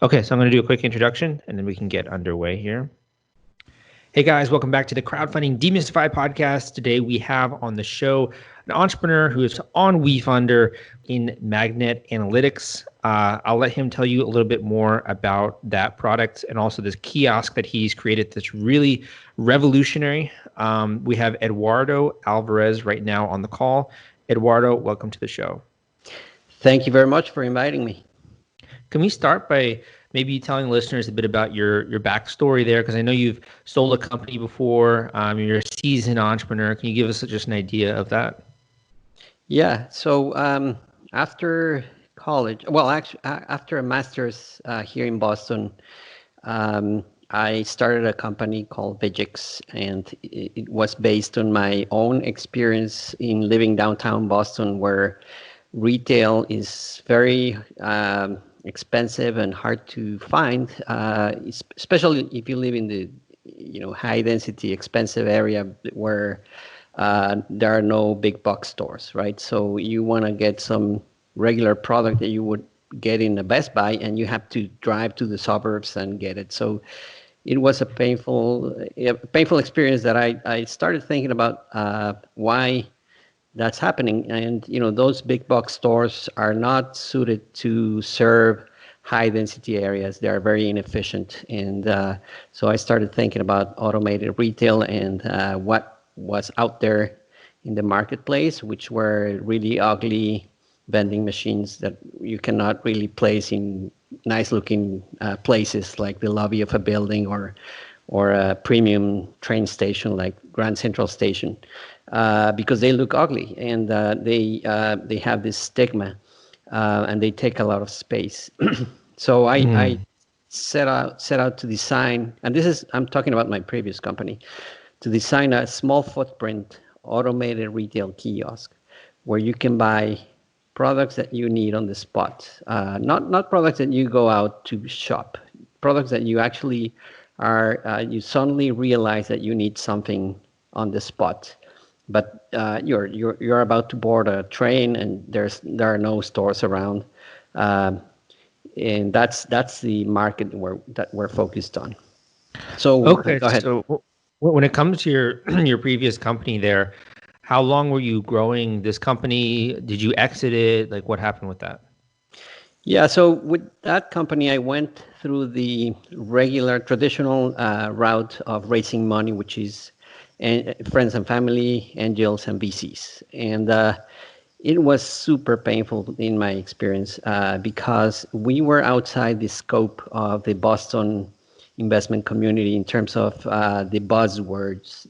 Okay, so I'm going to do a quick introduction and then we can get underway here. Hey guys, welcome back to the Crowdfunding Demistyfied Podcast. Today we have on the show an entrepreneur who is on Wefunder in MagNet Analytics. I'll let him tell you a little bit more about that product and also this kiosk that he's created that's really revolutionary. We have Eduardo Alvarez right now on the call. Eduardo, welcome to the show. Thank you very much for inviting me. Can we start by maybe telling listeners a bit about your backstory there? Because I know you've sold a company before. You're a seasoned entrepreneur. Can you give us just an idea of that? Yeah. So after college, well, actually, after a master's here in Boston, I started a company called Vigix, and it was based on my own experience in living downtown Boston, where retail is very expensive and hard to find, especially if you live in the high density expensive area where there are no big box stores, right? So you want to get some regular product that you would get in a Best Buy, and you have to drive to the suburbs and get it. So it was a painful experience that I started thinking about why that's happening. And those big box stores are not suited to serve high density areas. They are very inefficient. And so I started thinking about automated retail and what was out there in the marketplace, which were really ugly vending machines that you cannot really place in nice looking places like the lobby of a building or a premium train station like Grand Central Station. Because they look ugly and they have this stigma and they take a lot of space. So I set out to design, and I'm talking about my previous company, to design a small footprint automated retail kiosk where you can buy products that you need on the spot, not products that you go out to shop, products that you actually you suddenly realize that you need something on the spot. But you're about to board a train and there are no stores around, and that's the market that we're focused on. So Okay, go ahead. so when it comes to your your previous company there, how long were you growing this company? Did you exit it? Like what happened with that? Yeah, so with that company, I went through the regular traditional route of raising money, which is friends and family, angels, and VCs. And it was super painful in my experience because we were outside the scope of the Boston investment community in terms of the buzzwords.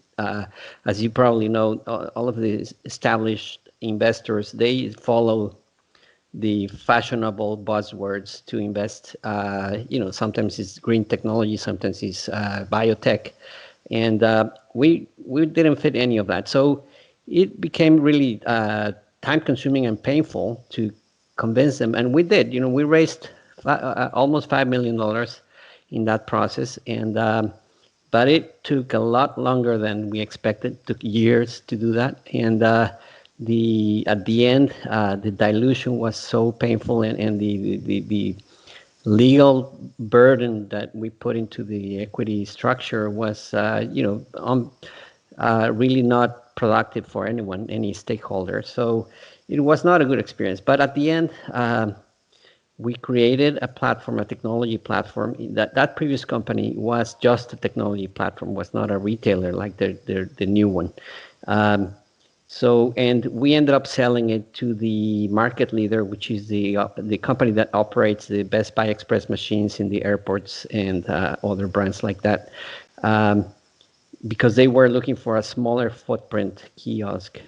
As you probably know, all of the established investors, they follow the fashionable buzzwords to invest. Sometimes it's green technology, sometimes it's biotech. And we didn't fit any of that. So it became really time-consuming and painful to convince them. And we did. We raised almost $5 million in that process. And but it took a lot longer than we expected. It took years to do that. And at the end, the dilution was so painful, and the legal burden that we put into the equity structure was, really not productive for anyone, any stakeholder. So it was not a good experience. But at the end, we created a platform, a technology platform. That previous company was just a technology platform, was not a retailer like the new one. And we ended up selling it to the market leader, which is the company that operates the Best Buy Express machines in the airports and other brands like that, because they were looking for a smaller footprint kiosk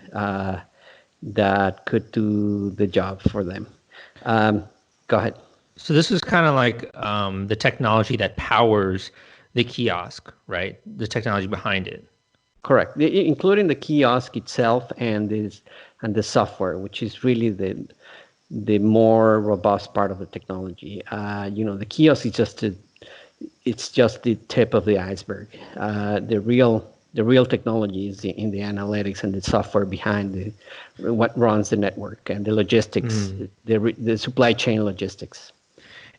that could do the job for them. Go ahead. So this is kind of like the technology that powers the kiosk, right? The technology behind it. Correct, including the kiosk itself and the software, which is really the more robust part of the technology. The kiosk is just the tip of the iceberg. The real technology is in the analytics and the software behind what runs the network and the logistics, the supply chain logistics.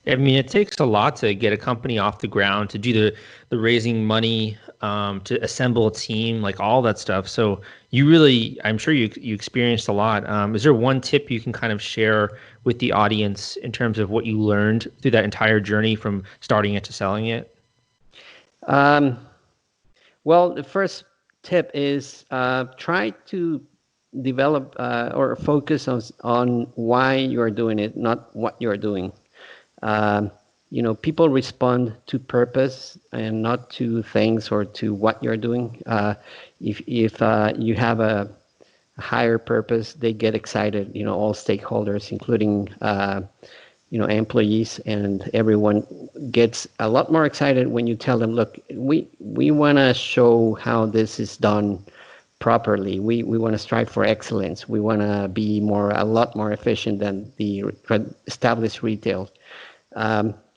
I mean, it takes a lot to get a company off the ground, to do the raising money, to assemble a team, like all that stuff. So you really, I'm sure you experienced a lot. Is there one tip you can kind of share with the audience in terms of what you learned through that entire journey from starting it to selling it? Um, well, the first tip is try to develop or focus on why you're doing it, not what you're doing. Um, People respond to purpose and not to things or to what you're doing. If you have a higher purpose, they get excited. All stakeholders, including employees, and everyone gets a lot more excited when you tell them, look, we want to show how this is done properly. We want to strive for excellence. We want to be a lot more efficient than the established retail,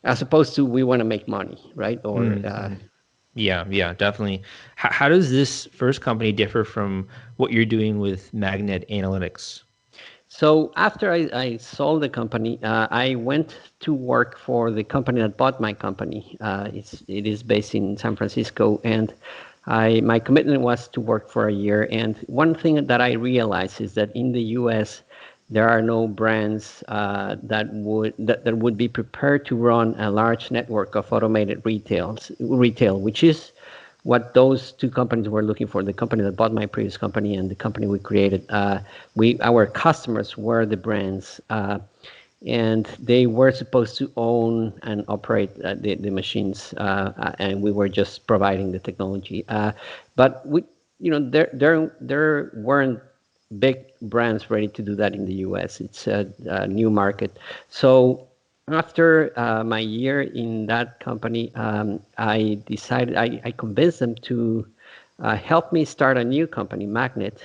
as opposed to we want to make money, right? Or Yeah, definitely. How does this first company differ from what you're doing with MagNet Analytics? So after I sold the company, I went to work for the company that bought my company. It is based in San Francisco, and my commitment was to work for a year. And one thing that I realized is that in the U.S. there are no brands that would be prepared to run a large network of automated retail, which is what those two companies were looking for. The company that bought my previous company and the company we created. Our customers were the brands, and they were supposed to own and operate the machines, and we were just providing the technology. But there weren't big brands ready to do that in the U.S. It's a new market. So after my year in that company, I decided, I convinced them to help me start a new company, MagNet,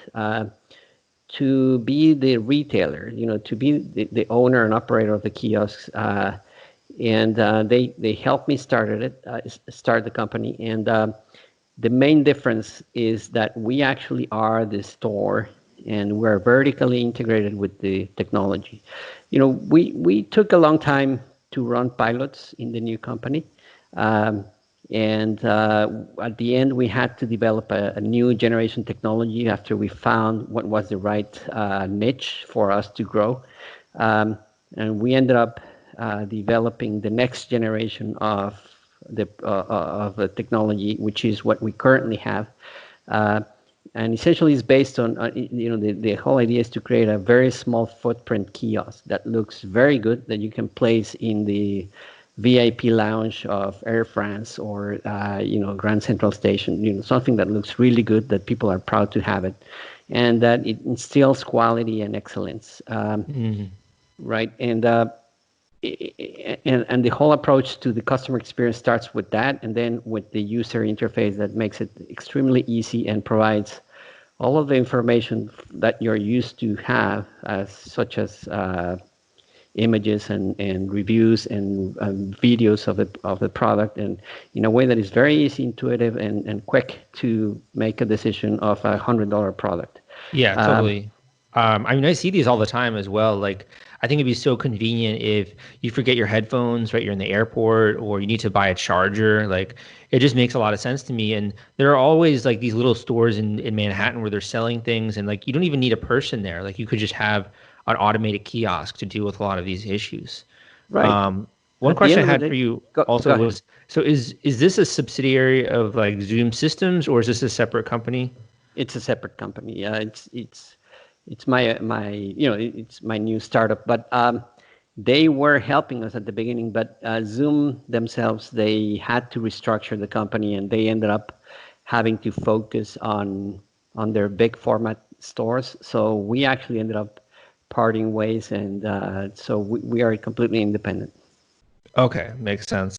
to be the retailer, to be the owner and operator of the kiosks. And they helped me start the company. And the main difference is that we actually are the store, and we're vertically integrated with the technology. We took a long time to run pilots in the new company. And at the end, we had to develop a new generation technology after we found what was the right niche for us to grow. And we ended up developing the next generation of the technology, which is what we currently have. And essentially it's based on, the whole idea is to create a very small footprint kiosk that looks very good, that you can place in the VIP lounge of Air France or, Grand Central Station, something that looks really good, that people are proud to have it, and that it instills quality and excellence. Right. And the whole approach to the customer experience starts with that, and then with the user interface that makes it extremely easy and provides all of the information that you're used to have, such as images and reviews and videos of the product, and in a way that is very easy, intuitive, and quick to make a decision of $100 product. Yeah, totally. I mean, I see these all the time as well. Like, I think it'd be so convenient if you forget your headphones, right? You're in the airport, or you need to buy a charger. Like, it just makes a lot of sense to me. And there are always like these little stores in Manhattan where they're selling things, and like you don't even need a person there. Like, you could just have an automated kiosk to deal with a lot of these issues. Right. One At the question end I of had the for day, you go also ahead. was, so is this a subsidiary of like Zoom Systems, or is this a separate company? It's a separate company. It's it's my new startup. But they were helping us at the beginning. But Zoom themselves, they had to restructure the company, and they ended up having to focus on their big format stores. So we actually ended up parting ways, and so we are completely independent. Okay, makes sense.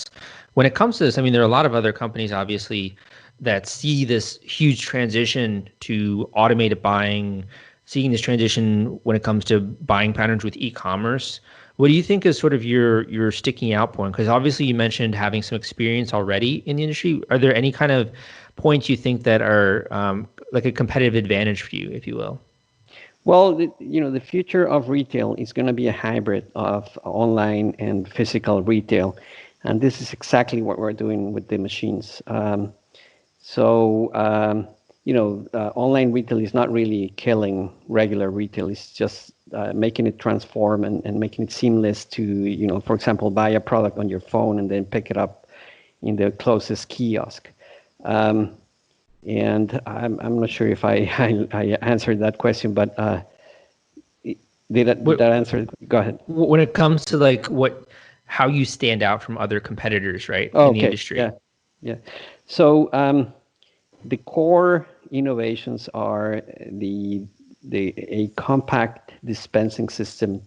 When it comes to this, I mean, there are a lot of other companies, obviously, that see this huge transition to automated buying, seeing this transition when it comes to buying patterns with e-commerce. What do you think is sort of your sticking out point? Because obviously you mentioned having some experience already in the industry. Are there any kind of points you think that are like a competitive advantage for you, if you will? Well, the future of retail is going to be a hybrid of online and physical retail, and this is exactly what we're doing with the machines. So, online retail is not really killing regular retail. It's just making it transform and making it seamless to, for example, buy a product on your phone and then pick it up in the closest kiosk. Um, and I'm not sure if I answered that question, but did that answer? Go ahead. When it comes to like how you stand out from other competitors, right, Oh, in the okay. industry. Yeah. Yeah. So the core innovations are a compact dispensing system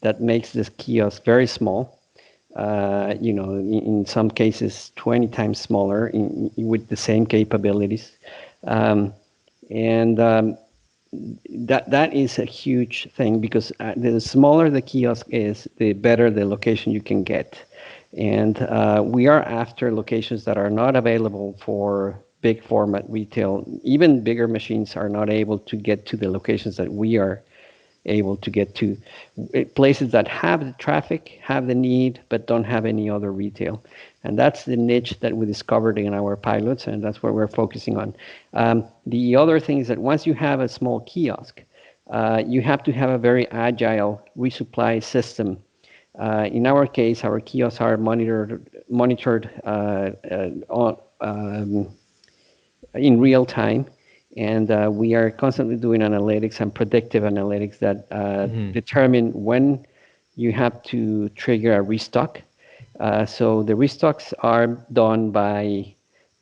that makes this kiosk very small. In some cases 20 times smaller with the same capabilities. Um, and that is a huge thing because the smaller the kiosk is, the better the location you can get. And we are after locations that are not available for big format retail. Even bigger machines are not able to get to the locations that we are able to get to. Places that have the traffic, have the need, but don't have any other retail. And that's the niche that we discovered in our pilots, and that's what we're focusing on. The other thing is that once you have a small kiosk, you have to have a very agile resupply system. In our case, our kiosks are monitored in real time, and we are constantly doing analytics and predictive analytics that determine when you have to trigger a restock. So the restocks are done by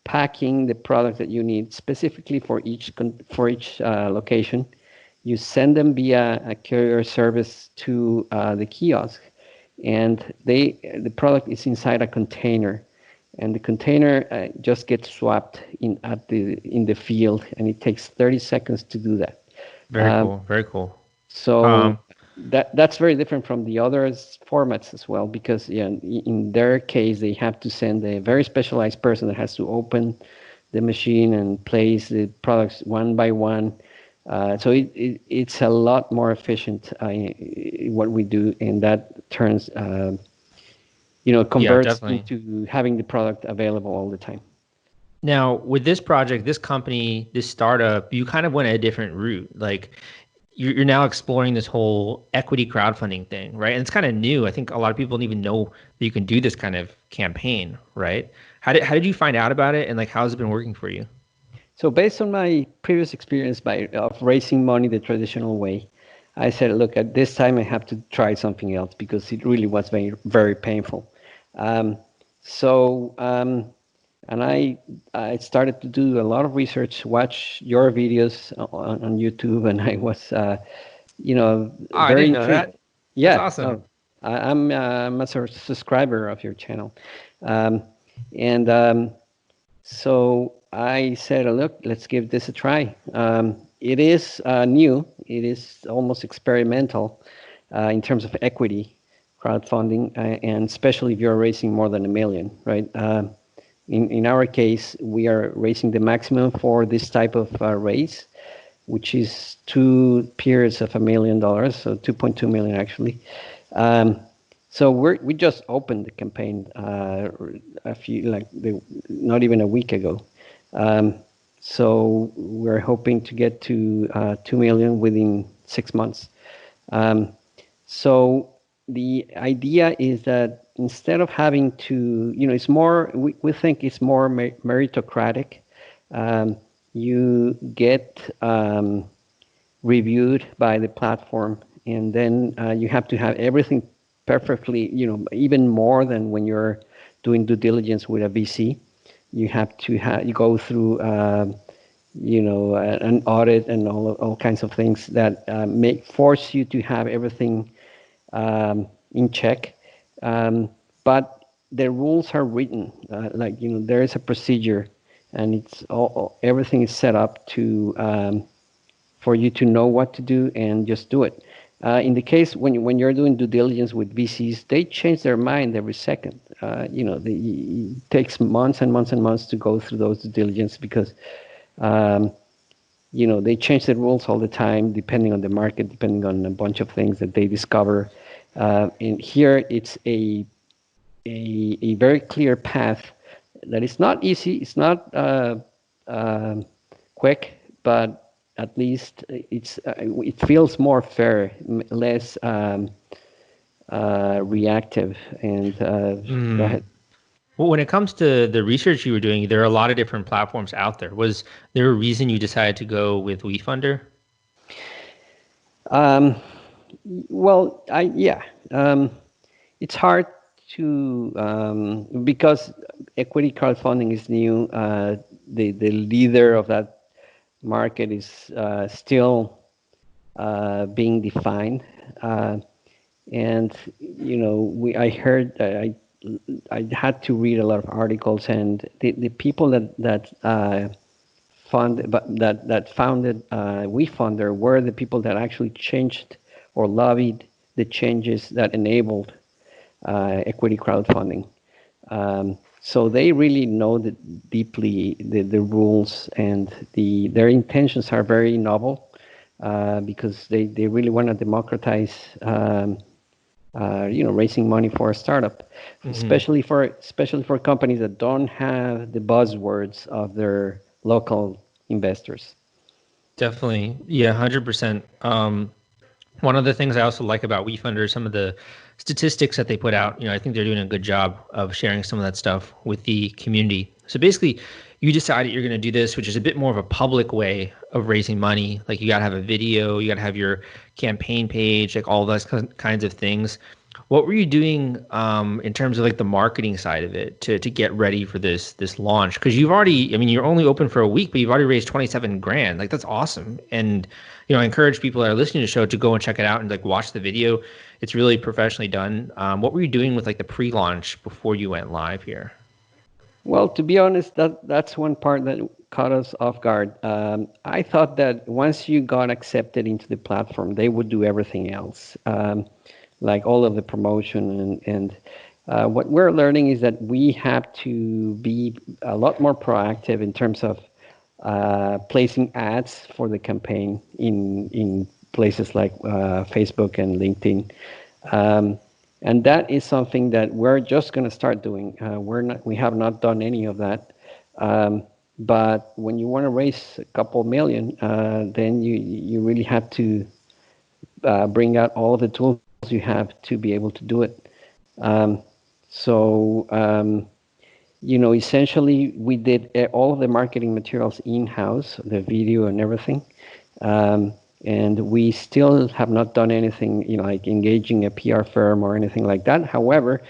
packing the product that you need specifically for each location. You send them via a courier service to the kiosk, and the product is inside a container, and the container just gets swapped in the field, and it takes 30 seconds to do that. Very cool. Very cool. So that's very different from the other formats as well, because in their case they have to send a very specialized person that has to open the machine and place the products one by one. So it's a lot more efficient what we do, and that turns Yeah, converts definitely. into having the product available all the time. Now, with this project, this company, this startup, you kind of went a different route. Like you're now exploring this whole equity crowdfunding thing, right? And it's kind of new. I think a lot of people don't even know that you can do this kind of campaign, right? How did you find out about it, and like how's it been working for you? So based on my previous experience of raising money the traditional way, I said, look, at this time I have to try something else because it really was very, very painful. Um, and I started to do a lot of research, watch your videos on YouTube, and I was, Oh, I very didn't know intrigued. that. That's Yeah, awesome. no, I'm a subscriber of your channel, um, and so I said, look, let's give this a try. It is new. It is almost experimental in terms of equity crowdfunding, and especially if you're raising more than 1 million, right? In our case, we are raising the maximum for this type of raise, which is two periods of $1 million, so 2.2 million actually. Um, so we just opened the campaign not even a week ago. Um, so we're hoping to get to 2 million within 6 months. Um, so the idea is that instead of having to, it's more, we think it's more meritocratic. Um, you get reviewed by the platform, and then you have to have everything perfectly, even more than when you're doing due diligence with a VC. You have to you go through an audit and all kinds of things that make force you to have everything in check. But the rules are written, there is a procedure, and it's everything is set up to for you to know what to do and just do it. In the case when you're doing due diligence with VCs, they change their mind every second. It takes months and months and months to go through those due diligence because um, they change the rules all the time, depending on the market, depending on a bunch of things that they discover. And here it's a very clear path that is not easy. It's not quick, but at least it feels more fair, less reactive. And go ahead. Well, when it comes to the research you were doing, there are a lot of different platforms out there. Was there a reason you decided to go with Wefunder? Well, it's hard to because equity crowdfunding is new. The leader of that market is still being defined, and I heard I had to read a lot of articles, and the people that founded Wefunder were the people that actually changed or lobbied the changes that enabled equity crowdfunding. So they really know deeply the rules, and their intentions are very noble because they really want to democratize raising money for a startup, especially for companies that don't have the buzzwords of their local investors. Definitely. Yeah, 100%. One of the things I also like about Wefunder is some of the statistics that they put out. I think they're doing a good job of sharing some of that stuff with the community. So basically, you decided you're going to do this, which is a bit more of a public way of raising money. Like you got to have a video, you got to have your campaign page, like all those kinds of things. What were you doing in terms of like the marketing side of it to get ready for this launch? Because you've already, you're only open for a week, but you've already raised 27 grand. Like that's awesome. And I encourage people that are listening to the show to go and check it out and like watch the video. It's really professionally done. What were you doing with like the pre-launch before you went live here? Well, to be honest, that's one part that caught us off guard. I thought that once you got accepted into the platform, they would do everything else. Like all of the promotion and what we're learning is that we have to be a lot more proactive in terms of placing ads for the campaign in places like Facebook and LinkedIn. And that is something that we're just going to start doing. We have not done any of that. But when you want to raise a couple million, then you really have to bring out all of the tools you have to be able to do it. Essentially, we did all of the marketing materials in-house, the video and everything. And we still have not done anything, like engaging a PR firm or anything like that. However,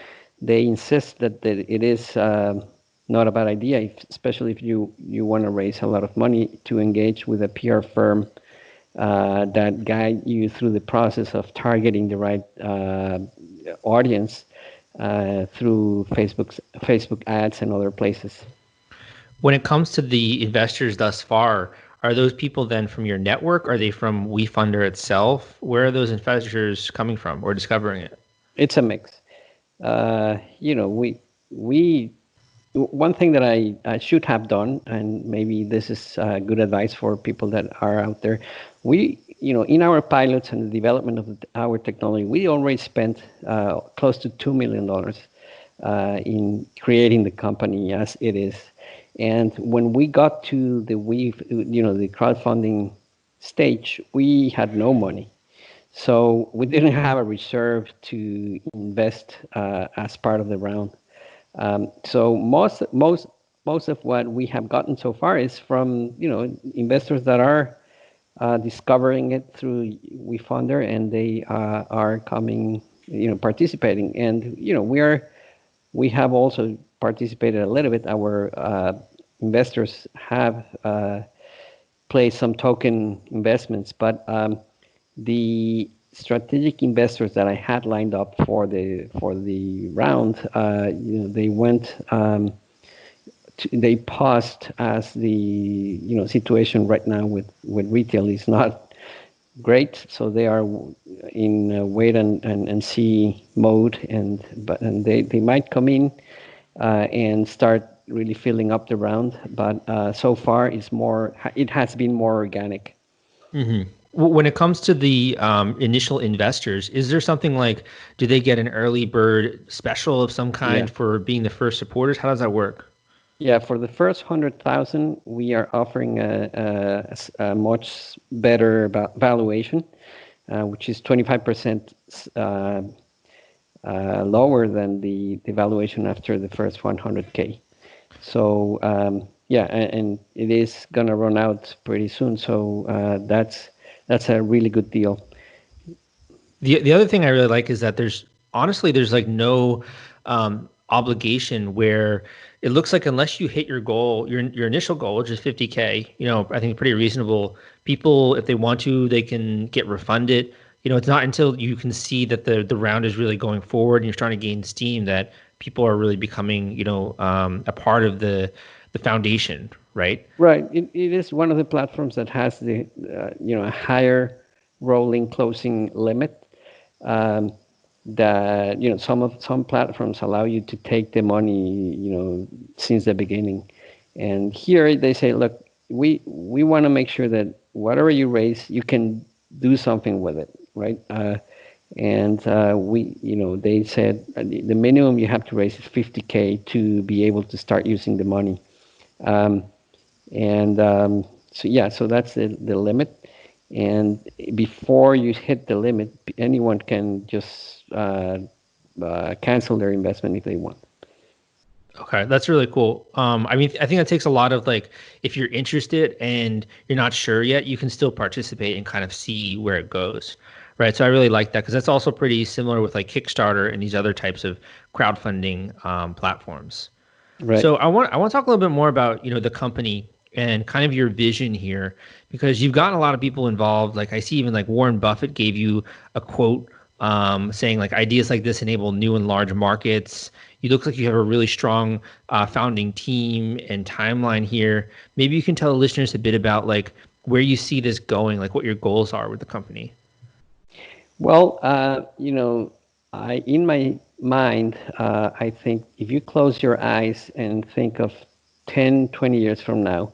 they insist that it is not a bad idea, especially if you want to raise a lot of money, to engage with a PR firm that guide you through the process of targeting the right audience through Facebook ads and other places. When it comes to the investors thus far, are those people then from your network? Are they from Wefunder itself? Where are those investors coming from or discovering it? It's a mix. We one thing that I should have done, and maybe this is good advice for people that are out there. In our pilots and the development of our technology, we already spent close to $2 million in creating the company as it is. And when we got to the crowdfunding stage, we had no money. So we didn't have a reserve to invest as part of the round. So most of what we have gotten so far is from investors that are discovering it through Wefunder, and they are coming, participating. And we have also participated a little bit. Our investors have placed some token investments, but the strategic investors that I had lined up for the round, they went, they paused as the situation right now with retail is not great, so they are in wait and see mode, and they might come in and start really filling up the round, but so far it has been more organic. When it comes to the initial investors, is there something like, do they get an early bird special of some kind Yeah. for being the first supporters? How does that work? Yeah, for the first 100,000, we are offering a much better valuation, which is 25% lower than the valuation after the first 100K. So yeah, and it is gonna run out pretty soon. So that's a really good deal. The other thing I really like is that there's like no obligation where it looks like unless you hit your goal, your initial goal, which is 50K, I think pretty reasonable. People, if they want to, they can get refunded. It's not until you can see that the round is really going forward and you're starting to gain steam that people are really becoming, a part of the foundation, right? Right. It is one of the platforms that has the a higher rolling closing limit. That some platforms allow you to take the money since the beginning, and here they say, look, we want to make sure that whatever you raise, you can do something with it, right? And they said the minimum you have to raise is 50K to be able to start using the money. So that's the limit. And before you hit the limit, anyone can just cancel their investment if they want. Okay, that's really cool. I mean, I think that takes a lot of like, if you're interested and you're not sure yet, you can still participate and kind of see where it goes, right? So I really like that because that's also pretty similar with like Kickstarter and these other types of crowdfunding platforms. Right. So I want to talk a little bit more about the company and kind of your vision here because you've gotten a lot of people involved. Like I see even like Warren Buffett gave you a quote saying like ideas like this enable new and large markets. You look like you have a really strong founding team and timeline here. Maybe you can tell the listeners a bit about like where you see this going, like what your goals are with the company. Well, I in my mind, I think if you close your eyes and think of 10, 20 years from now,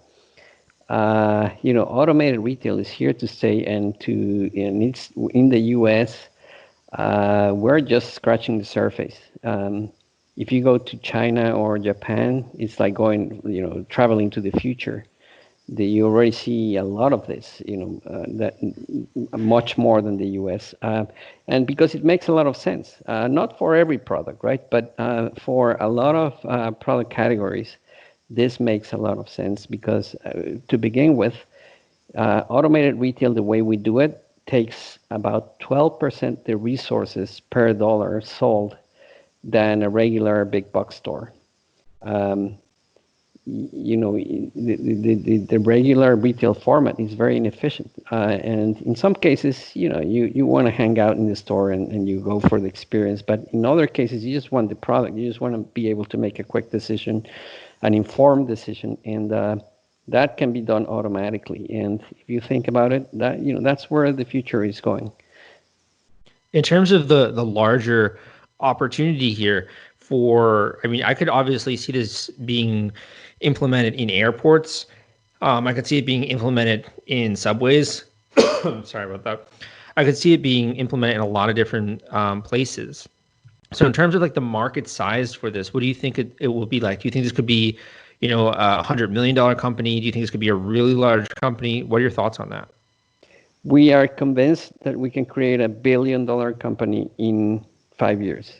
automated retail is here to stay, and it's in the U.S. We're just scratching the surface. If you go to China or Japan, it's like traveling to the future. You already see a lot of this, that much more than the U.S. And because it makes a lot of sense, not for every product, right? But for a lot of product categories, this makes a lot of sense because to begin with, automated retail, the way we do it, takes about 12% the resources per dollar sold than a regular big box store. The regular retail format is very inefficient, and in some cases, you want to hang out in the store and you go for the experience. But in other cases, you just want the product. You just want to be able to make a quick decision, an informed decision, and that can be done automatically. And if you think about it, that's where the future is going. In terms of the larger opportunity here I mean, I could obviously see this being implemented in airports. I could see it being implemented in subways. Sorry about that. I could see it being implemented in a lot of different places. So in terms of like the market size for this, what do you think it will be like? Do you think this could be, a $100 million company? Do you think this could be a really large company? What are your thoughts on that? We are convinced that we can create $1 billion company in 5 years.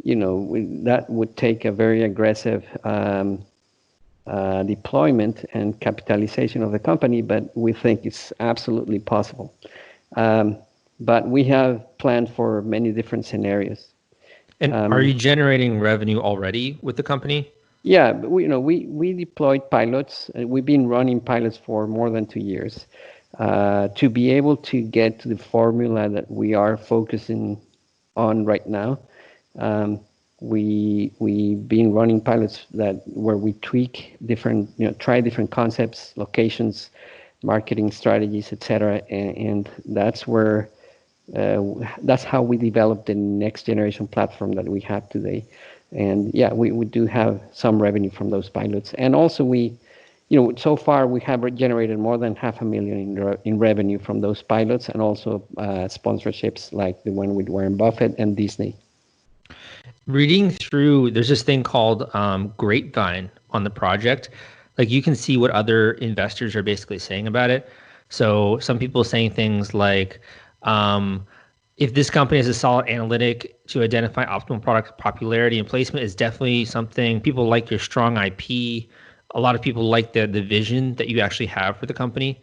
That would take a very aggressive deployment and capitalization of the company, but we think it's absolutely possible. But we have planned for many different scenarios. And are you generating revenue already with the company? Yeah, but we deployed pilots. We've been running pilots for more than 2 years to be able to get to the formula that we are focusing on right now. We've been running pilots where we tweak different, try different concepts, locations, marketing strategies, etc. And that's how we develop the next generation platform that we have today. And yeah, we do have some revenue from those pilots. And also so far we have generated more than $500,000 in revenue from those pilots, and also sponsorships like the one with Warren Buffett and Disney. Reading through, there's this thing called grapevine on the project. Like you can see what other investors are basically saying about it. So some people saying things like, if this company has a solid analytic to identify optimal product popularity and placement, is definitely something people like your strong IP. A lot of people like the vision that you actually have for the company.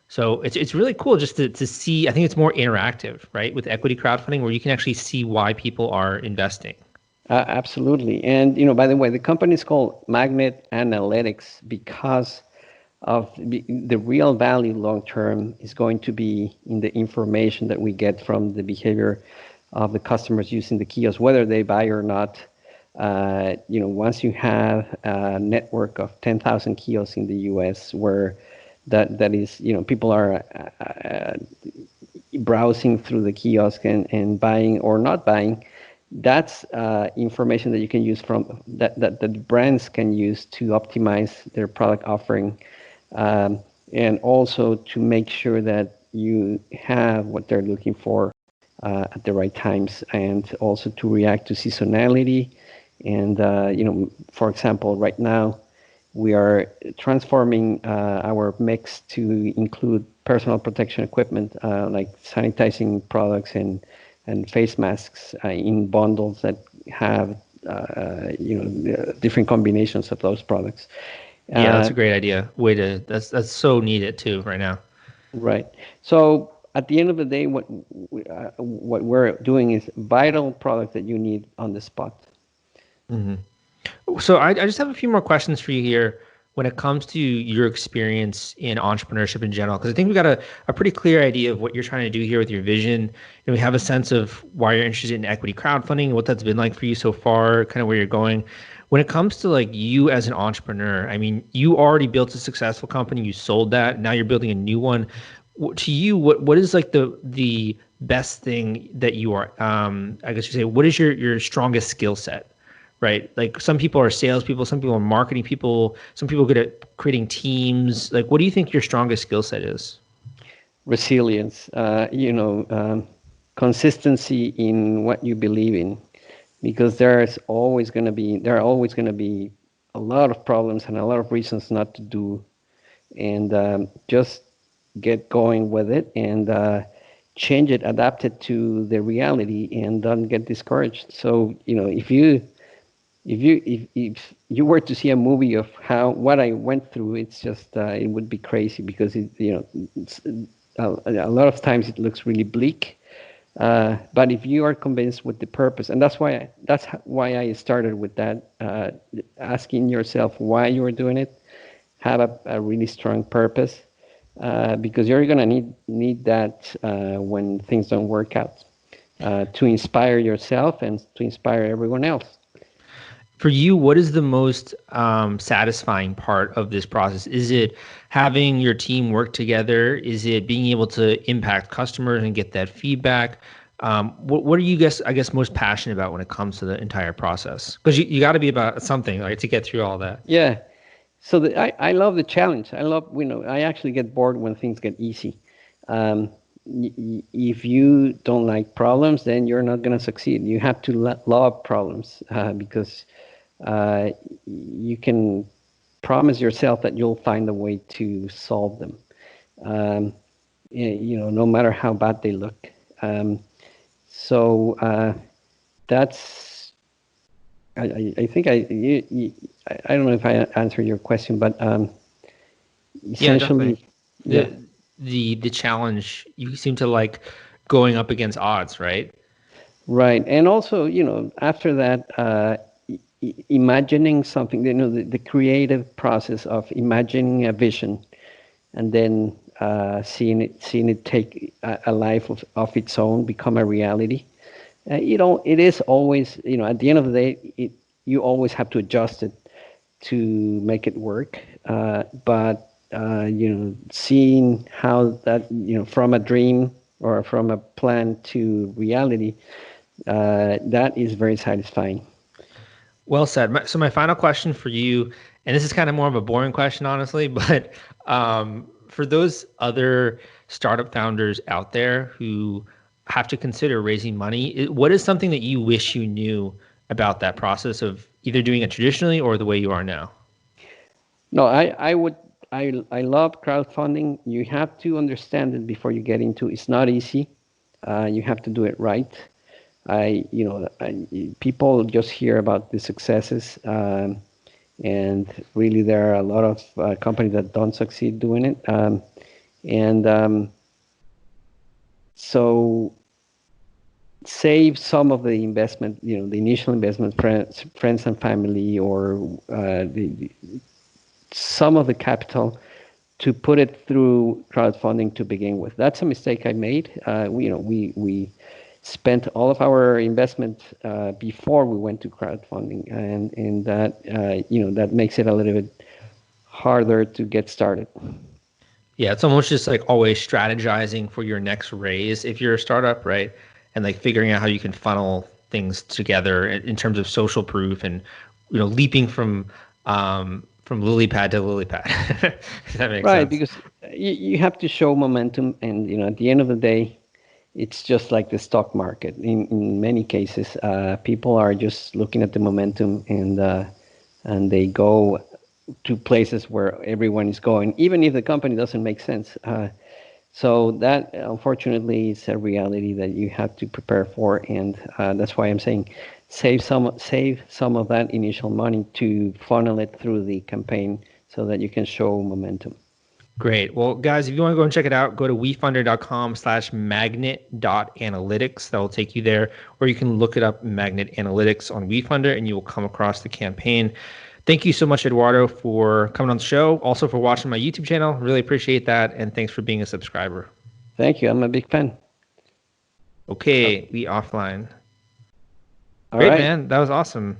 So it's really cool just to see. I think it's more interactive, right, with equity crowdfunding, where you can actually see why people are investing. Absolutely. And, by the way, the company is called MagNet Analytics because of the real value long term is going to be in the information that we get from the behavior of the customers using the kiosk, whether they buy or not. Once you have a network of 10,000 kiosks in the U.S. where that is, people are browsing through the kiosk and buying or not buying, that's information that you can use from that the brands can use to optimize their product offering, and also to make sure that you have what they're looking for at the right times, and also to react to seasonality. And for example, right now we are transforming our mix to include personal protection equipment, like sanitizing products and face masks in bundles that have different combinations of those products. Yeah, that's a great idea. That's so needed too right now. Right. So at the end of the day, what we're doing is vital product that you need on the spot. So I just have a few more questions for you here when it comes to your experience in entrepreneurship in general, because I think we got a pretty clear idea of what you're trying to do here with your vision. And we have a sense of why you're interested in equity crowdfunding, what that's been like for you so far, kind of where you're going. When it comes to like you as an entrepreneur, I mean, you already built a successful company, you sold that, now you're building a new one. To you, what is like the best thing that you are, I guess you say, what is your strongest skill set? Right? Like some people are salespeople, some people are marketing people, some people are good at creating teams. Like, what do you think your strongest skill set is? Resilience, consistency in what you believe in, because there are always going to be a lot of problems and a lot of reasons not to do, and just get going with it, and change it, adapt it to the reality, and don't get discouraged. So if you were to see a movie of what I went through, it's just it would be crazy, because it's, a lot of times it looks really bleak. But if you are convinced with the purpose, and that's why I started with that, asking yourself why you are doing it, have a really strong purpose, because you're gonna need that when things don't work out, to inspire yourself and to inspire everyone else. For you, what is the most satisfying part of this process? Is it having your team work together? Is it being able to impact customers and get that feedback? What are you guys, I guess, most passionate about when it comes to the entire process? Because you got to be about something, right, to get through all that. Yeah. So I love the challenge. I actually get bored when things get easy. If you don't like problems, then you're not going to succeed. You have to love problems, because you can promise yourself that you'll find a way to solve them, no matter how bad they look. So that's, I think I don't know if I answered your question, but essentially, yeah. The challenge, you seem to like going up against odds, right? Right. And also, after that, imagining something, the creative process of imagining a vision, and then seeing it take a life of its own, become a reality. It is always, at the end of the day, you always have to adjust it to make it work. But seeing how that, from a dream or from a plan to reality, that is very satisfying. Well said. So my final question for you, and this is kind of more of a boring question, honestly, but for those other startup founders out there who have to consider raising money, what is something that you wish you knew about that process of either doing it traditionally or the way you are now? No, I love crowdfunding. You have to understand it before you get into. It's not easy. You have to do it right. People just hear about the successes, and really there are a lot of companies that don't succeed doing it. So save some of the investment, the initial investment, friends and family, or some of the capital to put it through crowdfunding to begin with. That's a mistake I made. We spent all of our investment before we went to crowdfunding, and that that makes it a little bit harder to get started. Yeah, it's almost just like always strategizing for your next raise if you're a startup, right? And like figuring out how you can funnel things together in terms of social proof and leaping from lily pad to lily pad. If that makes Right, sense. because you have to show momentum, and at the end of the day, it's just like the stock market. In many cases, people are just looking at the momentum, and they go to places where everyone is going, even if the company doesn't make sense. So that, unfortunately, is a reality that you have to prepare for, and that's why I'm saying save some of that initial money to funnel it through the campaign so that you can show momentum. Great. Well, guys, if you want to go and check it out, go to wefunder.com/magnet.analytics. That will take you there. Or you can look it up, Magnet Analytics on Wefunder, and you will come across the campaign. Thank you so much, Eduardo, for coming on the show. Also for watching my YouTube channel. Really appreciate that. And thanks for being a subscriber. Thank you. I'm a big fan. Okay, we offline. All Great, right. man. That was awesome.